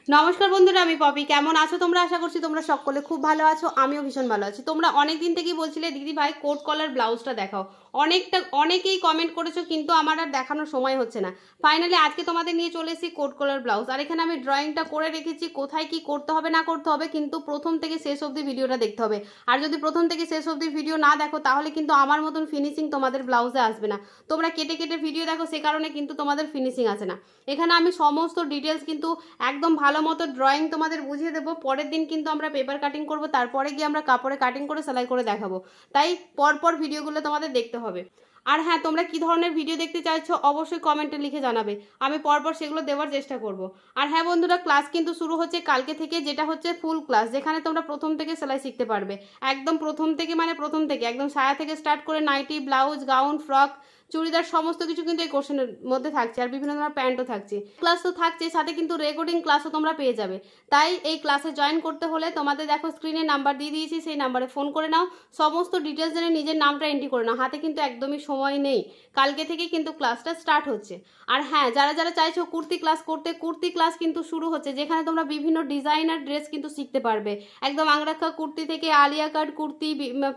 নমস্কার বন্ধুরা, আমি পপি। কেমন আছো তোমরা? আশা করছি তোমরা সকলে খুব ভালো আছো। আমিও ভীষণ ভালো আছি। তোমরা অনেক দিন থেকেই বলছিলে দিদি ভাই কোট কলার ব্লাউজটা দেখাও। অনেকেই কমেন্ট করেছো, কিন্তু আমার আর দেখানোর সময় হচ্ছে না। ফাইনালি আজকে তোমাদের নিয়ে চলে এসেছি কোট কলার ব্লাউজ। আর এখানে আমি ড্রয়িংটা করে রেখেছি কোথায় কি করতে হবে না করতে হবে, কিন্তু প্রথম থেকে শেষ অবধি ভিডিওটা দেখতে হবে। আর যদি প্রথম থেকে শেষ অবধি ভিডিও না দেখো তাহলে কিন্তু আমার মতন ফিনিশিং তোমাদের ব্লাউজে আসবে না। তোমরা কেটে কেটে ভিডিও দেখো, সে কারণে কিন্তু তোমাদের ফিনিশিং আসে না। এখানে আমি সমস্ত ডিটেলস কিন্তু একদম ভালো মতো ড্রয়িং তোমাদের বুঝিয়ে দেবো। পরের দিন কিন্তু আমরা পেপার কাটিং করব, তারপরে গিয়ে আমরা কাপড়ে কাটিং করে সেলাই করে দেখাবো। তাই পরপর ভিডিওগুলো তোমাদের দেখতে হবে। আর হ্যাঁ, তোমরা কি ধরনের ভিডিও দেখতে চাইছো অবশ্যই কমেন্টে লিখে জানাবে, আমি পরপর সেগুলো দেওয়ার চেষ্টা করব। আর হ্যাঁ বন্ধুরা, ক্লাস কিন্তু শুরু হচ্ছে কালকে থেকে, যেটা হচ্ছে ফুল ক্লাস, যেখানে তোমরা প্রথম থেকে সেলাই শিখতে পারবে। একদম প্রথম থেকে, মানে প্রথম থেকে একদম সায়া থেকে স্টার্ট করে nightie, blouse, gown, frock, churidar সমস্ত কিছু কিন্তু এই কোর্সের মধ্যে থাকছে। আর বিভিন্ন ধরনের প্যান্টও থাকছে। ক্লাস তো থাকছে, সাথে কিন্তু রেকর্ডিং ক্লাসও তোমরা পেয়ে যাবে। তাই এই ক্লাসে জয়েন করতে হলে তোমাদের দেখো স্ক্রিনে নাম্বার দিয়ে দিয়েছি, সেই নাম্বারে ফোন করে নাও। সমস্ত ডিটেলস জেনে নিজের নামটা এন্ট্রি করে নাও। হাতে কিন্তু একদমই সময় নেই, কালকে থেকে কিন্তু ক্লাসটা স্টার্ট হচ্ছে। আর হ্যাঁ, যারা যারা চাইছো কুর্তি ক্লাস করতে, কুর্তি ক্লাস কিন্তু শুরু হচ্ছে, যেখানে তোমরা বিভিন্ন ডিজাইনার ড্রেস কিন্তু শিখতে পারবে। একদম আংরাক্ষা কুর্তি থেকে আলিয়া কাট কুর্তি,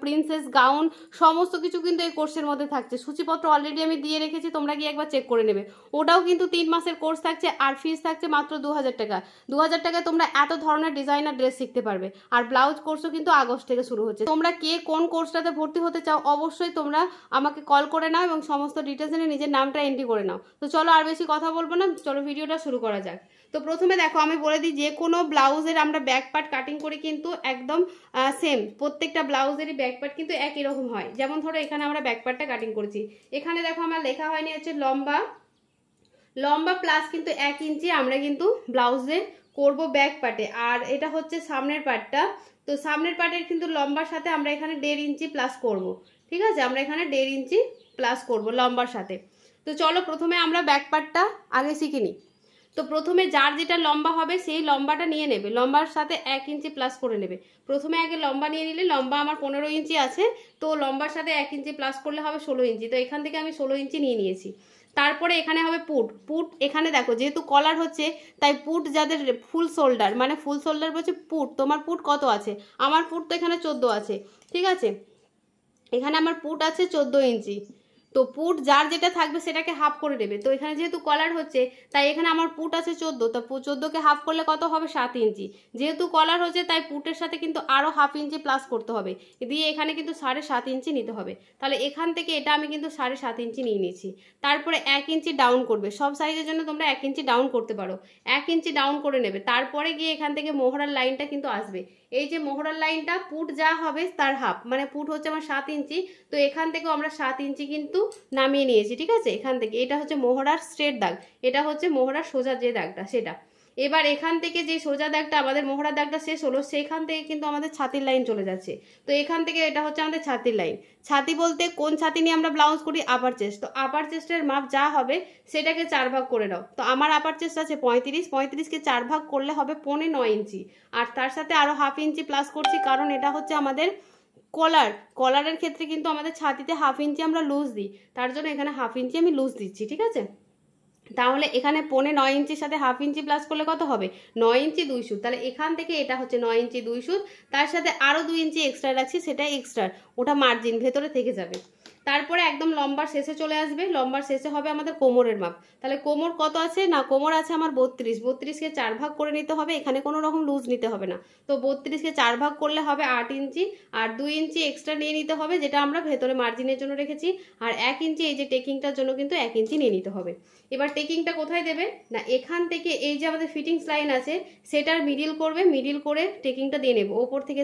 প্রিন্সেস গাউন, সমস্ত কিছু কিন্তু এই কোর্সের মধ্যে থাকছে। সূচিপত্র অলরেডি আমি দিয়ে রেখেছি, তোমরা গিয়ে একবার চেক করে নেবে। ওটাও কিন্তু 3 মাসের কোর্স থাকছে, আর ফিস থাকছে মাত্র 2000 টাকা। 2000 টাকায় তোমরা এত ধরনের ডিজাইনার ড্রেস শিখতে পারবে। আর ব্লাউজ কোর্সও কিন্তু আগস্ট থেকে শুরু হচ্ছে। তোমরা কে কোন কোর্সটাতে ভর্তি হতে চাও অবশ্যই তোমরা আমাকে কল করে নাও এবং সমস্ত ডিটেলস জেনে নিজের নামটা এন্ট্রি করে নাও। তো চলো আর বেশি কথা বলবো না, চলো ভিডিওটা শুরু করা যাক। তো প্রথমে দেখো, আমি বলে দিই, যে কোনো ব্লাউজের আমরা ব্যাক পার্ট কাটিং করি কিন্তু একদম সেম। প্রত্যেকটা ব্লাউজেরই ব্যাক পার্ট কিন্তু একই রকম হয়। যেমন ধরো এখানে আমরা ব্যাক পার্টটা কাটিং করেছি, এখানে দেখো আমার লেখা হয়নি হচ্ছে লম্বা প্লাস কিন্তু 1 ইঞ্চি আমরা কিন্তু ব্লাউজে করব ব্যাক পার্টে। আর এটা হচ্ছে সামনের পার্টটা। তো সামনের পার্টের কিন্তু লম্বার সাথে আমরা এখানে 1.5 ইঞ্চি প্লাস করব। ঠিক আছে, আমরা এখানে 1.5 ইঞ্চি প্লাস করব লম্বার সাথে। তো চলো প্রথমে আমরা ব্যাক পার্টটা আগে শিখে নিই। তো প্রথমে যার যেটা লম্বা হবে সেই লম্বাটা নিয়ে নেবে, লম্বার সাথে 1 ইঞ্চি প্লাস করে নেবে। প্রথমে আগে লম্বা নিয়ে নিলে, লম্বা আমার 15 ইঞ্চি আছে, তো লম্বার সাথে 1 ইঞ্চি প্লাস করলে হবে 16 ইঞ্চি। তো এখান থেকে আমি 16 ইঞ্চি নিয়ে নিয়েছি। তারপরে এখানে হবে পুট। এখানে দেখো যেহেতু কলার হচ্ছে, তাই পুট যাদের ফুল শোল্ডার, মানে ফুল শোল্ডার বলছে পুট, তোমার পুট কত আছে? আমার পুট তো এখানে 14 আছে। ঠিক আছে, এখানে আমার পুট আছে 14 ইঞ্চি। তো পুট যার যেটা থাকবে সেটাকে হাফ করে দেবে। তো এখানে যেহেতু কলার হচ্ছে, তাই এখানে আমার পুট আছে 14, তো 14কে হাফ করলে কত হবে? 7 ইঞ্চি। যেহেতু কলার হচ্ছে তাই পুটের সাথে কিন্তু আরও হাফ ইঞ্চি প্লাস করতে হবে, দিয়ে এখানে কিন্তু 7.5 ইঞ্চি নিতে হবে। তাহলে এখান থেকে এটা আমি কিন্তু 7.5 ইঞ্চি নিয়ে নিয়েছি। তারপরে 1 ইঞ্চি ডাউন করবে। সব সাইজের জন্য তোমরা 1 ইঞ্চি ডাউন করতে পারো। 1 ইঞ্চি ডাউন করে নেবে। তারপরে গিয়ে এখান থেকে মোহরার লাইনটা কিন্তু আসবে। এই যে মোহরার লাইনটা, পুট যা হবে তার হাফ, মানে পুট হচ্ছে আমার 7 ইঞ্চি, তো এখান থেকেও আমরা 7 ইঞ্চি কিন্তু নামিয়ে নিয়েছি। ঠিক আছে, এখান থেকে এটা হচ্ছে মোহরার স্ট্রেট দাগ, এটা হচ্ছে মোহরার সোজা যে দাগটা সেটা। এবার এখান থেকে যে সোজা দাগটা আমাদের মোহরার দাগটা শেষ হলো, সেখান থেকে কিন্তু আমাদের ছাতির লাইন চলে যাচ্ছে। তো এখান থেকে এটা হচ্ছে আমাদের ছাতির লাইন। ছাতি বলতে কোন ছাতি নিয়ে আমরা ব্লাউজ করি? আপার চেস্ট। তো আপার চেস্টের মাপ যা হবে সেটাকে 4 ভাগ করে দাও। তো আমার আপার চেস্ট আছে 35, 35কে 4 ভাগ করলে হবে 9.5 ইঞ্চি। আর তার সাথে আরো হাফ ইঞ্চি প্লাস করছি, কারণ এটা হচ্ছে আমাদের কলারের ক্ষেত্রে কিন্তু আমাদের ছাতিতে হাফ ইঞ্চি আমরা লুজ দিই, তার জন্য এখানে হাফ ইঞ্চি আমি লুজ দিচ্ছি। ঠিক আছে, তাহলে এখানে 9.5 ইঞ্চির সাথে হাফ ইঞ্চি প্লাস করলে কত হবে? 9 ইঞ্চি 2 সুত। তাহলে এখান থেকে এটা হচ্ছে 9 ইঞ্চি 2 সুত, তার সাথে আরও 2 ইঞ্চি এক্সট্রা রাখছি, সেটা এক্সট্রা, ওটা মার্জিন ভেতরে থেকে যাবে। তারপরে একদম লম্বার শেষে চলে আসবে, লম্বার শেষে হবে আমাদের কোমরের মাপ। তাহলে কোমর কত আছে? না, কোমর আছে আমার 32, 32কে 4 ভাগ করে নিতে হবে, এখানে কোনো রকম লুজ নিতে হবে না। তো 32কে 4 ভাগ করলে হবে 8 ইঞ্চি, আর 2 ইঞ্চি এক্সট্রা নিয়ে নিতে হবে, যেটা আমরা ভেতরে মার্জিনের জন্য রেখেছি। আর 1 ইঞ্চি এই যে টেকিংটার জন্য কিন্তু 1 ইঞ্চি নিয়ে নিতে হবে। এবার টেকিংটা কোথায় দেবে? না, এখান থেকে এই যে আমাদের ফিটিংস লাইন আছে সেটার মিডিল করবে, মিডিল করে টেকিংটা দিয়ে নেবে। ওপর থেকে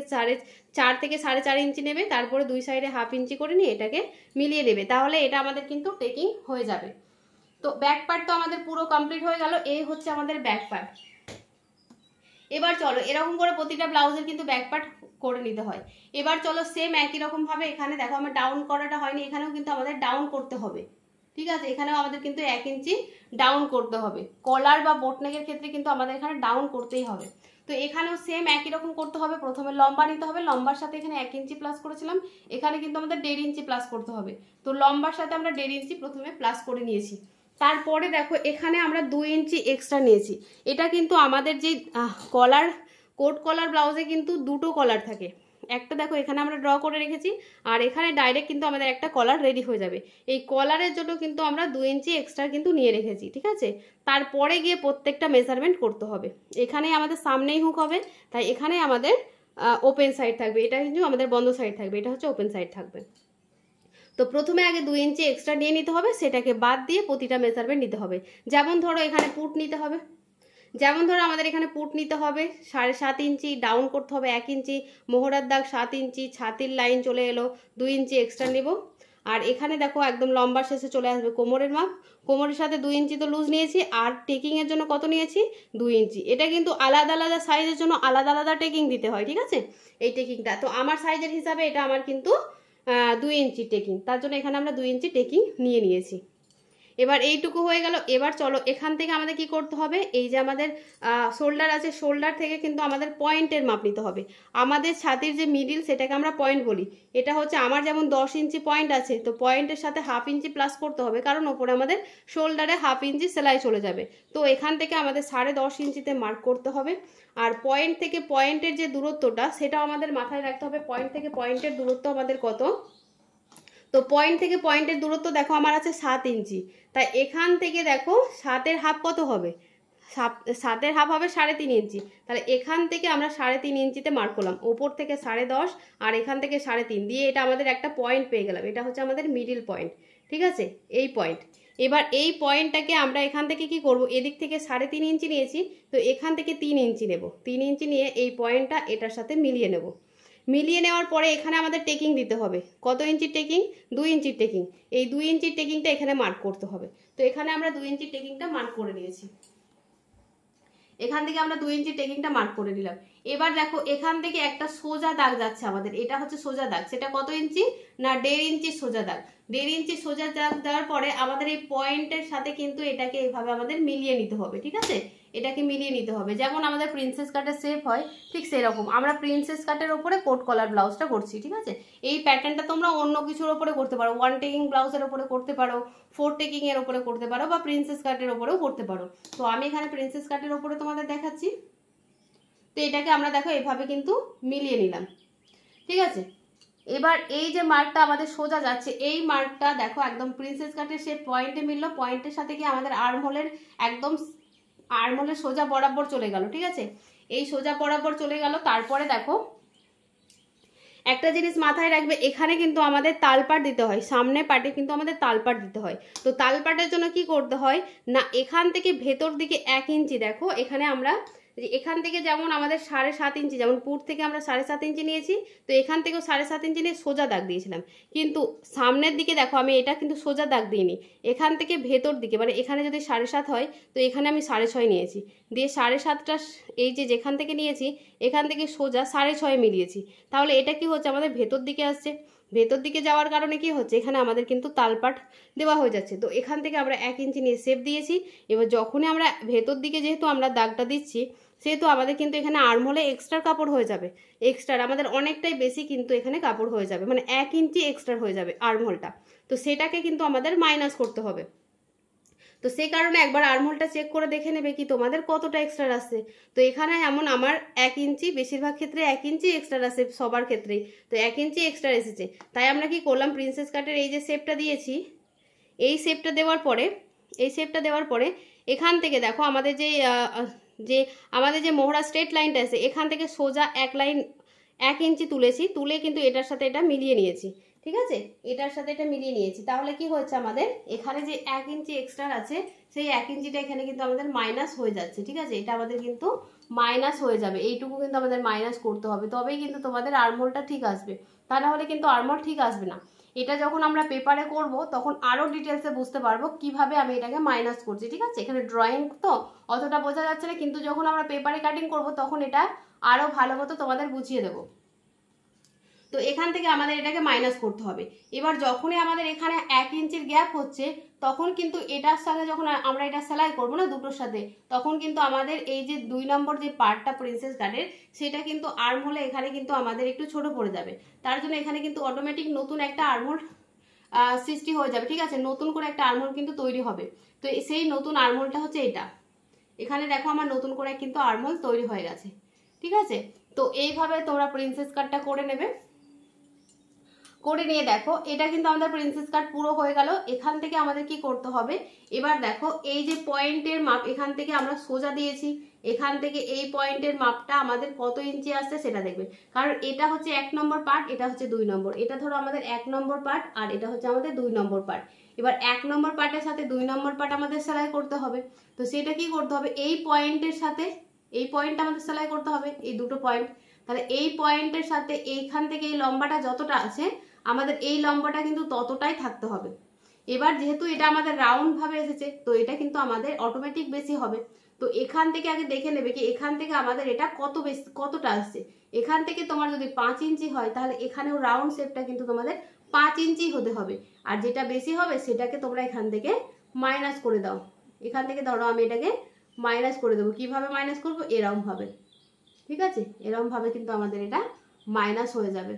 4 থেকে 4.5 ইঞ্চি নেবে, তারপরে দুই সাইডে হাফ ইঞ্চি করে নিয়ে এটাকে মিলিয়ে দেবে। তাহলে এটা আমাদের কিন্তু টেকিং হয়ে যাবে। তো ব্যাক পার্ট তো আমাদের পুরো কমপ্লিট হয়ে গেল। এই হচ্ছে আমাদের ব্যাক পার্ট। এবার চলো এরকম করে প্রতিটা ব্লাউজের কিন্তু ব্যাক পার্ট করে নিতে হয়। এবার চলো সেম একই রকম ভাবে, এখানে দেখো আমার ডাউন করাটা হয়নি, এখানেও কিন্তু আমাদের ডাউন করতে হবে। ঠিক আছে, এখানেও আমাদের কিন্তু 1 ইঞ্চি ডাউন করতে হবে। কলার বা বোটনেকের ক্ষেত্রে কিন্তু আমাদের এখানে ডাউন করতেই হবে। তো এখানেও সেম একই রকম করতে হবে। প্রথমে লম্বা নিতে হবে, লম্বার সাথে এখানে 1 ইঞ্চি প্লাস করেছিলাম, এখানে কিন্তু আমাদের 1.5 ইঞ্চি প্লাস করতে হবে। তো লম্বার সাথে আমরা 1.5 ইঞ্চি প্রথমে প্লাস করে নিয়েছি। তারপরে দেখো এখানে আমরা 2 ইঞ্চি এক্সট্রা নিয়েছি। এটা কিন্তু আমাদের যে কলার, কোট কলার ব্লাউজে কিন্তু দুটো কলার থাকে, একটা দেখো এখানে আমরা ড্র করে রেখেছি, আর এখানে ডাইরেক্ট কিন্তু আমাদের একটা কলার রেডি হয়ে যাবে। এই কলারের জন্য কিন্তু আমরা 2 ইঞ্চি এক্সট্রা কিন্তু নিয়ে রেখেছি, ঠিক আছে। তারপরে গিয়ে প্রত্যেকটা মেজারমেন্ট করতে হবে। এখানেই আমাদের সামনেই হুক হবে, তাই এখানে আমাদের ওপেন সাইড থাকবে, এটা কিন্তু আমাদের বন্ধ সাইড থাকবে, এটা হচ্ছে ওপেন সাইড থাকবে। তো প্রথমে আগে 2 ইঞ্চি এক্সট্রা নিয়ে নিতে হবে, সেটাকে বাদ দিয়ে প্রতিটা মেজারমেন্ট নিতে হবে। যেমন ধরো এখানে পুট নিতে হবে, যেমন ধরো আমাদের এখানে পুট নিতে হবে 7.5 ইঞ্চি, ডাউন করতে হবে 1 ইঞ্চি, মোহরার দাগ 7 ইঞ্চি, ছাতির লাইন চলে এলো, 2 ইঞ্চি এক্সট্রা নেব। আর এখানে দেখো একদম লম্বার শেষে চলে আসবে কোমরের মাপ, কোমরের সাথে 2 ইঞ্চি তো লুজ নিয়েছি, আর টেকিংয়ের জন্য কত নিয়েছি 2 ইঞ্চি। এটা কিন্তু আলাদা আলাদা সাইজের জন্য আলাদা আলাদা টেকিং দিতে হয়, ঠিক আছে। এই টেকিংটা তো আমার সাইজের হিসাবে এটা আমার কিন্তু 2 ইঞ্চি টেকিং, তার জন্য এখানে আমরা 2 ইঞ্চি টেকিং নিয়ে নিয়েছি। এবার এইটুকু হয়ে গেল। এবার চলো এখান থেকে আমাদের কি করতে হবে, এই যে আমাদের শোল্ডার আছে, শোল্ডার থেকে কিন্তু আমাদের পয়েন্টের মাপ নিতে হবে। আমাদের ছাতির যে মিডিল সেটাকে আমরা পয়েন্ট বলি। এটা হচ্ছে আমার যেমন 10 ইঞ্চি পয়েন্ট আছে, তো পয়েন্টের সাথে 1/2 ইঞ্চি প্লাস করতে হবে, কারণ ওপরে আমাদের শোল্ডারে 1/2 ইঞ্চি সেলাই চলে যাবে। তো এখান থেকে আমাদের 10.5 ইঞ্চিতে মার্ক করতে হবে। আর পয়েন্ট থেকে পয়েন্টের যে দূরত্বটা সেটাও আমাদের মাথায় রাখতে হবে, পয়েন্ট থেকে পয়েন্টের দূরত্ব আমাদের কত। তো পয়েন্ট থেকে পয়েন্টের দূরত্ব দেখো আমার আছে 7 ইঞ্চি, তাই এখান থেকে দেখো 7-এর হাফ কত হবে, 7-এর হাফ হবে 3.5 ইঞ্চি। তাহলে এখান থেকে আমরা 3.5 ইঞ্চিতে মার্ক করলাম, ওপর থেকে 10.5 আর এখান থেকে 3.5 দিয়ে এটা আমাদের একটা পয়েন্ট পেয়ে গেলাম। এটা হচ্ছে আমাদের মিডিল পয়েন্ট, ঠিক আছে, এই পয়েন্ট। এবার এই পয়েন্টটাকে আমরা এখান থেকে কি করব, এদিক থেকে 3.5 ইঞ্চি নিয়েছি, তো এখান থেকে 3 ইঞ্চি নেব, 3 ইঞ্চি নিয়ে এই পয়েন্টটা এটার সাথে মিলিয়ে নেব। মিলিয়ে নেওয়ার পরে এখানে আমাদের টেকিং দিতে হবে, কত ইঞ্চির টেকিং, 2 ইঞ্চির টেকিং। এই 2 ইঞ্চির টেকিংটা এখানে মার্ক করতে হবে। তো এখানে আমরা 2 ইঞ্চির টেকিংটা মার্ক করে নিয়েছি, এখান থেকে আমরা 2 ইঞ্চি টেকিংটা মার্ক করে নিলাম। এবার দেখো এখান থেকে একটা সোজা দাগ যাচ্ছে আমাদের, এটা হচ্ছে সোজা দাগ, সেটা কত ইঞ্চি না 1.5 ইঞ্চি সোজা দাগ। 1.5 ইঞ্চি সোজা দাগ দেওয়ার পরে আমাদের এই পয়েন্টের সাথে কিন্তু এটাকে এইভাবে আমাদের মিলিয়ে নিতে হবে, ঠিক আছে। এটাকে মিলিয়ে নিতে হবে, যেমন আমাদের প্রিন্সেস কাটের শেপ হয় ঠিক সেরকম আমরা প্রিন্সেস কাটের ওপরে কোট কলার ব্লাউজটা করছি, ঠিক আছে। এই প্যাটার্নটা তোমরা অন্য কিছুর ওপরে করতে পারো, 1 টেকিং ব্লাউজের ওপরে করতে পারো, 4 টেকিং এর ওপরে করতে পারো, বা প্রিন্সেস কাটের ওপরেও করতে পারো। তো আমি এখানে প্রিন্সেস কাটের ওপরে তোমাদের দেখাচ্ছি। তো এটাকে আমরা দেখো এভাবে কিন্তু মিলিয়ে নিলাম, ঠিক আছে। এবার এই যে মার্কটা আমাদের সোজা যাচ্ছে, এই মার্কটা দেখো একদম প্রিন্সেস কাটের শেপ পয়েন্টে মিললো, পয়েন্টের সাথে কি আমাদের আর্মহোলের একদম আর্মহোলের সোজা বরাবর চলে গেল, ঠিক আছে। এই সোজা বরাবর চলে গেল। তারপরে দেখো একটা জিনিস মাথায় রাখবে, এখানে কিন্তু আমাদের তালপাট দিতে হয়, সামনে পাটে কিন্তু আমাদের তালপাট দিতে হয়। তো তালপাটের জন্য কি করতে হয় না, এখান থেকে ভেতর দিকে 1 ইঞ্চি, দেখো এখানে আমরা এখান থেকে যেমন আমাদের 7.5 ইঞ্চি, যেমন পুট থেকে আমরা 7.5 ইঞ্চি নিয়েছি, তো এখান থেকেও 7.5 ইঞ্চি নিয়ে সোজা দাগ দিয়েছিলাম। কিন্তু সামনের দিকে দেখো আমি এটা কিন্তু সোজা দাগ দিইনি, এখান থেকে ভেতর দিকে, মানে এখানে যদি 7.5 হয় তো এখানে আমি 6.5 নিয়েছি, দিয়ে 7.5টা এই যে যেখান থেকে নিয়েছি এখান থেকে সোজা 6.5 মিলিয়েছি। তাহলে এটা কি হচ্ছে আমাদের ভেতর দিকে আসছে, ভেতর দিকে যাওয়ার কারণে কি হচ্ছে এখানে আমাদের কিন্তু তালপাট দেওয়া হয়ে যাচ্ছে। তো এখান থেকে আমরা 1 ইঞ্চি নিয়ে শেপ দিয়েছি। এবার যখনই আমরা ভেতর দিকে যেহেতু আমরা দাগটা দিচ্ছি, সেহেতু আমাদের কিন্তু এখানে আর্মহোলে এক্সট্রা কাপড় হয়ে যাবে, এক্সট্রা আমাদের অনেকটাই বেশি কিন্তু এখানে কাপড় হয়ে যাবে, মানে 1 ইঞ্চি এক্সট্রা হয়ে যাবে আর্মহোলটা। তো সেটাকে কিন্তু আমাদের মাইনাস করতে হবে। তো সেই কারণে একবার আর্মহোলটা চেক করে দেখে নেবে কি তোমাদের কতটা এক্সট্রা আসছে। তো এখানে এমন আমার 1 ইঞ্চি, বেশিরভাগ ক্ষেত্রে 1 ইঞ্চি এক্সট্রা আসে সবার ক্ষেত্রেই, তো 1 ইঞ্চি এক্সট্রা এসেছে। তাই আমরা কি করলাম, প্রিন্সেস কাটের এই যে শেপটা দিয়েছি, এই শেপটা দেওয়ার পরে, এই শেপটা দেওয়ার পরে এখান থেকে দেখো আমাদের যে আমাদের যে মোহরা স্ট্রেট লাইনটা আছে, এখান থেকে সোজা 1 লাইন 1 ইঞ্চি তুলেছি, তুলে কিন্তু এটার সাথে এটা মিলিয়ে নিয়েছি, ঠিক আছে, এটার সাথে এটা মিলিয়ে নিয়েছি। তাহলে কি হচ্ছে আমাদের এখানে যে 1 ইঞ্চি এক্সট্রা আছে, সেই 1 ইঞ্চিটা এখানে কিন্তু আমাদের মাইনাস হয়ে যাচ্ছে, ঠিক আছে, এটা আমাদের কিন্তু মাইনাস হয়ে যাবে, এইটুকু কিন্তু আমাদের মাইনাস করতে হবে, তবেই কিন্তু তোমাদের আর্মহোলটা ঠিক আসবে, তা না হলে কিন্তু আর্মহোল ঠিক আসবে না। এটা যখন আমরা পেপারে করব তখন আরো ডিটেলসে বুঝতে পারবো কিভাবে আমি এটাকে মাইনাস করছি, ঠিক আছে। এখানে ড্রয়িং তো অতটা বোঝা যাচ্ছে না, কিন্তু যখন আমরা পেপারে কাটিং করব তখন এটা আরো ভালো মতো তোমাদের বুঝিয়ে দেবো। তো এখান থেকে আমাদের এটাকে মাইনাস করতে হবে। এবার যখনই আমাদের এখানে 1 ইঞ্চির গ্যাপ হচ্ছে, তখন কিন্তু এটার সাথে যখন আমরা এটা সেলাই করব না দুটোর সাথে, তখন কিন্তু আমাদের এই যে 2 নম্বর যে পার্টটা প্রিন্সেস কাটের, সেটা কিন্তু আর্মহোলে এখানে কিন্তু আমাদের একটু ছোট পড়ে যাবে। তার জন্য এখানে কিন্তু অটোমেটিক নতুন একটা আর্মহোল সৃষ্টি হয়ে যাবে, ঠিক আছে, নতুন করে একটা আর্মহোল কিন্তু তৈরি হবে। তো তো সেই নতুন আরমোলটা হচ্ছে এটা। এখানে দেখো আমার নতুন করে কিন্তু আরমোল তৈরি হয়ে গেছে, ঠিক আছে। তো এইভাবে তোমরা প্রিন্সেস কাটটা করে নেবে। করে নিয়ে দেখো এটা কিন্তু আমাদের প্রিন্সেস কাট পুরো হয়ে গেল। এখান থেকে আমাদের কি করতে হবে, এবার দেখো এই যে পয়েন্টের মাপ এখান থেকে আমরা সোজা দিয়েছি, এখান থেকে এই পয়েন্টের মাপটা আমাদের কত ইঞ্চি আসছে সেটা দেখবে, কারণ এটা হচ্ছে 1 নম্বর পার্ট, এটা হচ্ছে 2 নম্বর। এটা ধরো আমাদের 1 নম্বর পার্ট আর এটা হচ্ছে আমাদের 2 নম্বর পার্ট। এবার 1 নম্বর পার্টের সাথে 2 নম্বর পার্ট আমাদের সেলাই করতে হবে। তো সেটা কি করতে হবে, এই পয়েন্টের সাথে এই পয়েন্টটা আমাদের সেলাই করতে হবে, এই দুটো পয়েন্ট। তাহলে এই পয়েন্টের সাথে এইখান থেকে এই লম্বাটা যতটা আছে আমাদের এই লম্বাটা কিন্তু ততটাই থাকতে হবে। এবার যেহেতু এটা আমাদের রাউন্ড ভাবে এসেছে তো এটা কিন্তু আমাদের অটোমেটিক বেশি হবে। তো এখান থেকে আগে দেখে নেবে কি এখান থেকে আমাদের এটা কত বেশি কতটা আসছে। এখান থেকে তোমার যদি 5 ইঞ্চি হয় তাহলে এখানেও রাউন্ড শেপটা কিন্তু তোমাদের 5 ইঞ্চি হতে হবে। আর যেটা বেশি হবে সেটাকে তোমরা এখান থেকে মাইনাস করে দাও। এখান থেকে ধরো আমি এটাকে মাইনাস করে দেবো। কিভাবে মাইনাস করবো, এরকম ভাবে, ঠিক আছে। এরকম ভাবে কিন্তু আমাদের এটা মাইনাস হয়ে যাবে।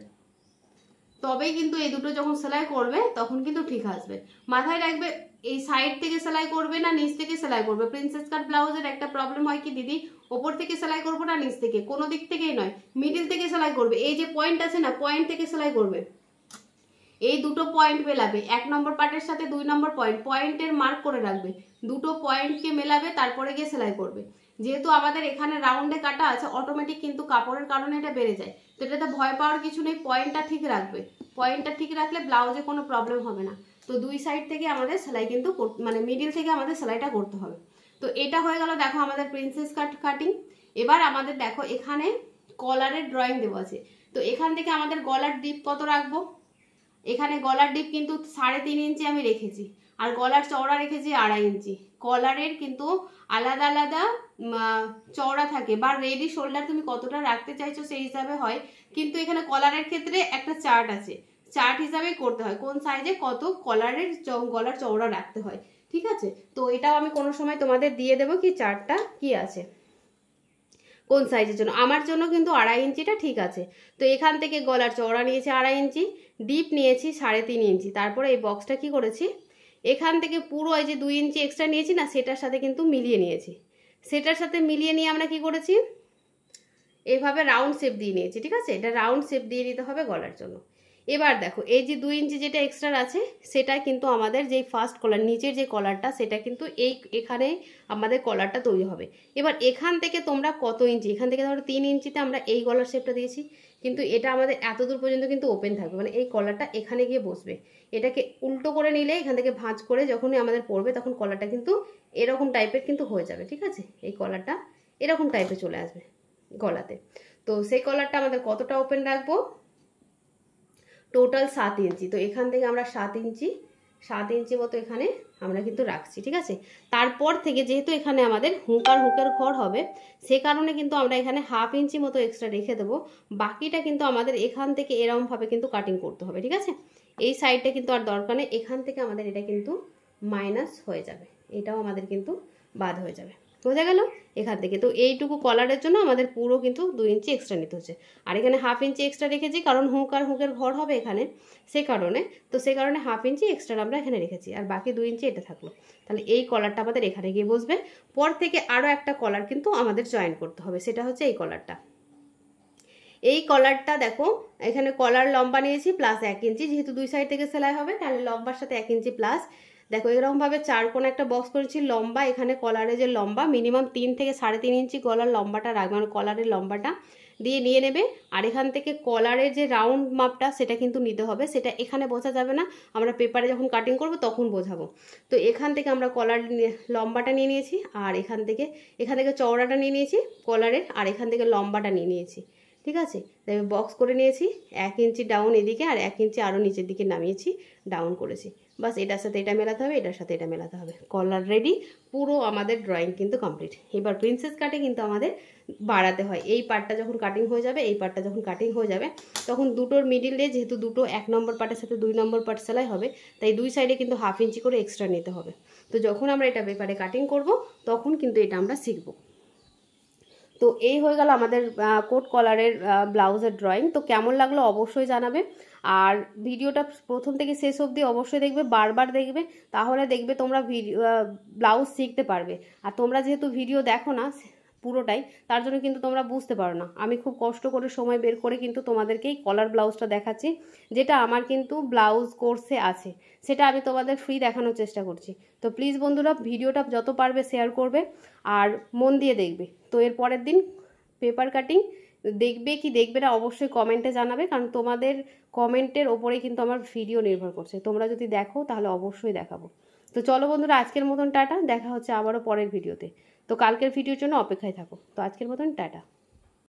তবেই কিন্তু এই দুটো যখন সেলাই করবে তখন কিন্তু ঠিক আসবে। মাথায় রাখবে এই সাইড থেকে সেলাই করবে না নিচ থেকে সেলাই করবে। প্রিন্সেস কাট ব্লাউজের একটা প্রবলেম হয় কি দিদি, ওপর থেকে সেলাই করবো না নিচ থেকে, কোনো দিক থেকেই নয়, মিডিল থেকে সেলাই করবে। এই যে পয়েন্ট আছে না, পয়েন্ট থেকে সেলাই করবে। এই দুটো পয়েন্ট মেলাবে, 1 নম্বর পার্টের সাথে 2 নম্বর পয়েন্ট, পয়েন্টের মার্ক করে রাখবে, দুটো পয়েন্টকে মেলাবে তারপরে গিয়ে সেলাই করবে। যেহেতু আমাদের এখানে রাউন্ডে কাটা আছে অটোমেটিক কিন্তু কাপড়ের কারণে এটা বেড়ে যায়। তো এটাতে ভয় পাওয়ার কিছু নেই, পয়েন্টটা ঠিক রাখবে। পয়েন্টটা ঠিক রাখলে ব্লাউজে কোনো প্রবলেম হবে না। তো দুই সাইড থেকে আমাদের সেলাই কিন্তু মানে মিডিল থেকে আমাদের সেলাইটা করতে হবে। তো এটা হয়ে গেল দেখো আমাদের প্রিন্সেস কাট কাটিং। এবার আমাদের দেখো এখানে কলারের ড্রয়িং দেওয়া আছে। তো এখান থেকে আমাদের গলার ডিপ কত রাখবো, এখানে গলার ডিপ কিন্তু 3.5 ইঞ্চি আমি রেখেছি, আর গলার চওড়া রেখেছি 2.5 ইঞ্চি। কলারের কিন্তু আলাদা আলাদা চওড়া থাকে, বা রেডি শোল্ডার তুমি কতটা রাখতে চাইছো সেই হিসাবে হয়। কিন্তু এখানে কলারের ক্ষেত্রে একটা চার্ট আছে, চার্ট হিসাবে করতে হয় কোন সাইজে কত কলারের গলার চওড়া রাখতে হয়, ঠিক আছে। তো এটাও আমি কোনো সময় তোমাদের দিয়ে দেবো কি চার্টটা কি আছে কোন সাইজের জন্য। আমার জন্য কিন্তু 2.5 ইঞ্চিটা ঠিক আছে। তো এখান থেকে গলার চওড়া নিয়েছি 2.5 ইঞ্চি, ডিপ নিয়েছি 3.5 ইঞ্চি। তারপরে এই বক্সটা কি করেছি, এখান থেকে পুরো এই যে 2 ইঞ্চি এক্সট্রা নিয়েছি না, সেটার সাথে কিন্তু মিলিয়ে নিয়েছি। সেটার সাথে মিলিয়ে নিয়ে আমরা কি করেছি, এইভাবে রাউন্ড শেপ দিয়ে নিয়েছি, ঠিক আছে। এটা রাউন্ড শেপ দিয়ে নিতে হবে গলার জন্য। এবার দেখো এই যে 2 ইঞ্চি যেটা এক্সট্রা আছে সেটা কিন্তু আমাদের যেই ফার্স্ট কলার নিচের যে কলারটা সেটা কিন্তু এখানে আমাদের কলারটা তৈরি হবে। এবার এখান থেকে তোমরা কত ইঞ্চি, এখান থেকে ধরো 3 ইঞ্চিতে আমরা এই গলার শেপটা দিয়েছি, কিন্তু এটা আমাদের এত দূর পর্যন্ত কিন্তু ওপেন থাকবে, মানে এই কলারটা এখানে গিয়ে বসবে। এটাকে উল্টো করে নিলে এখান থেকে ভাঁজ করে যখনই আমাদের পড়বে তখন কলারটা কিন্তু এরকম টাইপের কিন্তু হয়ে যাবে, ঠিক আছে। এই কলারটা এরকম টাইপের চলে আসবে গলাতে। তো সেই কলারটা আমাদের কতটা ওপেন রাখবো, টোটাল 7 ইঞ্চি। তো এখান থেকে আমরা 7 ইঞ্চি মতো এখানে আমরা কিন্তু রাখছি, ঠিক আছে। তারপর থেকে যেহেতু এখানে আমাদের হুক আর হুকের ঘর হবে সে কারণে কিন্তু আমরা এখানে 1/2 ইঞ্চি মতো এক্সট্রা রেখে দেবো। বাকিটা কিন্তু আমাদের এখান থেকে এরমভাবে কিন্তু কাটিং করতে হবে, ঠিক আছে। এই সাইডটা কিন্তু আর দরকার নেই, এখান থেকে আমাদের এটা কিন্তু মাইনাস হয়ে যাবে, এটাও আমাদের কিন্তু বাদ হয়ে যাবে, বোঝা গেল এখান থেকে। তো এইটুকু কলারের জন্য আমাদের পুরো কিন্তু 2 ইঞ্চি এক্সট্রা নিতে হচ্ছে। আর এখানে 1/2 ইঞ্চি এক্সট্রা রেখেছি কারণ হুক আর হুকের ঘর হবে এখানে, সে কারণে। তো সে কারণে 1/2 ইঞ্চি এক্সট্রা আমরা এখানে রেখেছি, আর বাকি 2 ইঞ্চি এটা থাকলো। তাহলে এই কলারটা আমাদের এখানে গিয়ে বসবে। পর থেকে আরও একটা কলার কিন্তু আমাদের জয়েন করতে হবে, সেটা হচ্ছে এই কলারটা। এই কলারটা দেখো এখানে কলার লম্বা নিয়েছি প্লাস 1 ইঞ্চি, যেহেতু 2 সাইড থেকে সেলাই হবে তাহলে লম্বার সাথে 1 ইঞ্চি প্লাস। দেখো এরকমভাবে 4 কোণ একটা বক্স করেছি লম্বা, এখানে কলারে যে লম্বা মিনিমাম 3 থেকে 3.5 ইঞ্চি গলার লম্বাটা রাখবে, মানে কলারের লম্বাটা দিয়ে নিয়ে নেবে। আর এখান থেকে কলারের যে রাউন্ড মাপটা সেটা কিন্তু নিতে হবে, সেটা এখানে বোঝা যাবে না, আমরা পেপারে যখন কাটিং করব তখন বোঝাবো। তো এখান থেকে আমরা কলার লম্বাটা নিয়ে নিয়েছি, আর এখান থেকে চওড়াটা নিয়ে নিয়েছি কলারের, আর এখান থেকে লম্বাটা নিয়ে নিয়েছি, ঠিক আছে। তাই বক্স করে নিয়েছি 1 ইঞ্চি ডাউন এদিকে, আর 1 ইঞ্চি আরও নিচের দিকে নামিয়েছি, ডাউন করেছি। বাস এটার সাথে এটা মেলাতে হবে, এটার সাথে এটা মেলাতে হবে, কলার রেডি। পুরো আমাদের ড্রয়িং কিন্তু কমপ্লিট। এবার প্রিন্সেস কাটে কিন্তু আমাদের বাড়াতে হয়, এই পার্টটা যখন কাটিং হয়ে যাবে, এই পার্টটা যখন কাটিং হয়ে যাবে তখন দুটোর মিডিল দিয়ে যেহেতু দুটো 1 নম্বর পার্টের সাথে 2 নম্বর পার্ট সেলাই হবে, তাই 2 সাইডে কিন্তু 1/2 ইঞ্চি করে এক্সট্রা নিতে হবে। তো যখন আমরা এটা পেপারে কাটিং করব তখন কিন্তু এটা আমরা শিখব। তো এই হয়ে গেল আমাদের কোট কলারের ব্লাউজের ড্রয়িং। তো কেমন লাগলো অবশ্যই জানাবে। আর ভিডিওটা প্রথম থেকে শেষ অবধি অবশ্যই দেখবে, বারবার দেখবে, তাহলে দেখবে তোমরা ব্লাউজ শিখতে পারবে। আর তোমরা যেহেতু ভিডিও দেখো না পুরোটাই, তার জন্য কিন্তু তোমরা বুঝতে পারো না। আমি খুব কষ্ট করে সময় বের করে কিন্তু তোমাদেরকেই কলার ব্লাউজটা দেখাচ্ছি, যেটা আমার কিন্তু ব্লাউজ কোর্সে আছে, সেটা আমি তোমাদের ফ্রি দেখানোর চেষ্টা করছি। তো প্লিজ বন্ধুরা ভিডিওটা যত পারবে শেয়ার করবে আর মন দিয়ে দেখবে। তো এর পরের দিন পেপার কাটিং দেখবে কি দেখবে না অবশ্যই কমেন্টে জানাবে, কারণ তোমাদের কমেন্টের ওপরেই কিন্তু আমার ভিডিও নির্ভর করছে। তোমরা যদি দেখো তাহলে অবশ্যই দেখাবো। তো চলো বন্ধুরা, আজকের মতন টাটা, দেখা হচ্ছে আবারও পরের ভিডিওতে। তো কালকের ভিডিওর জন্য অপেক্ষায় থাকো। তো আজকের মতন টাটা।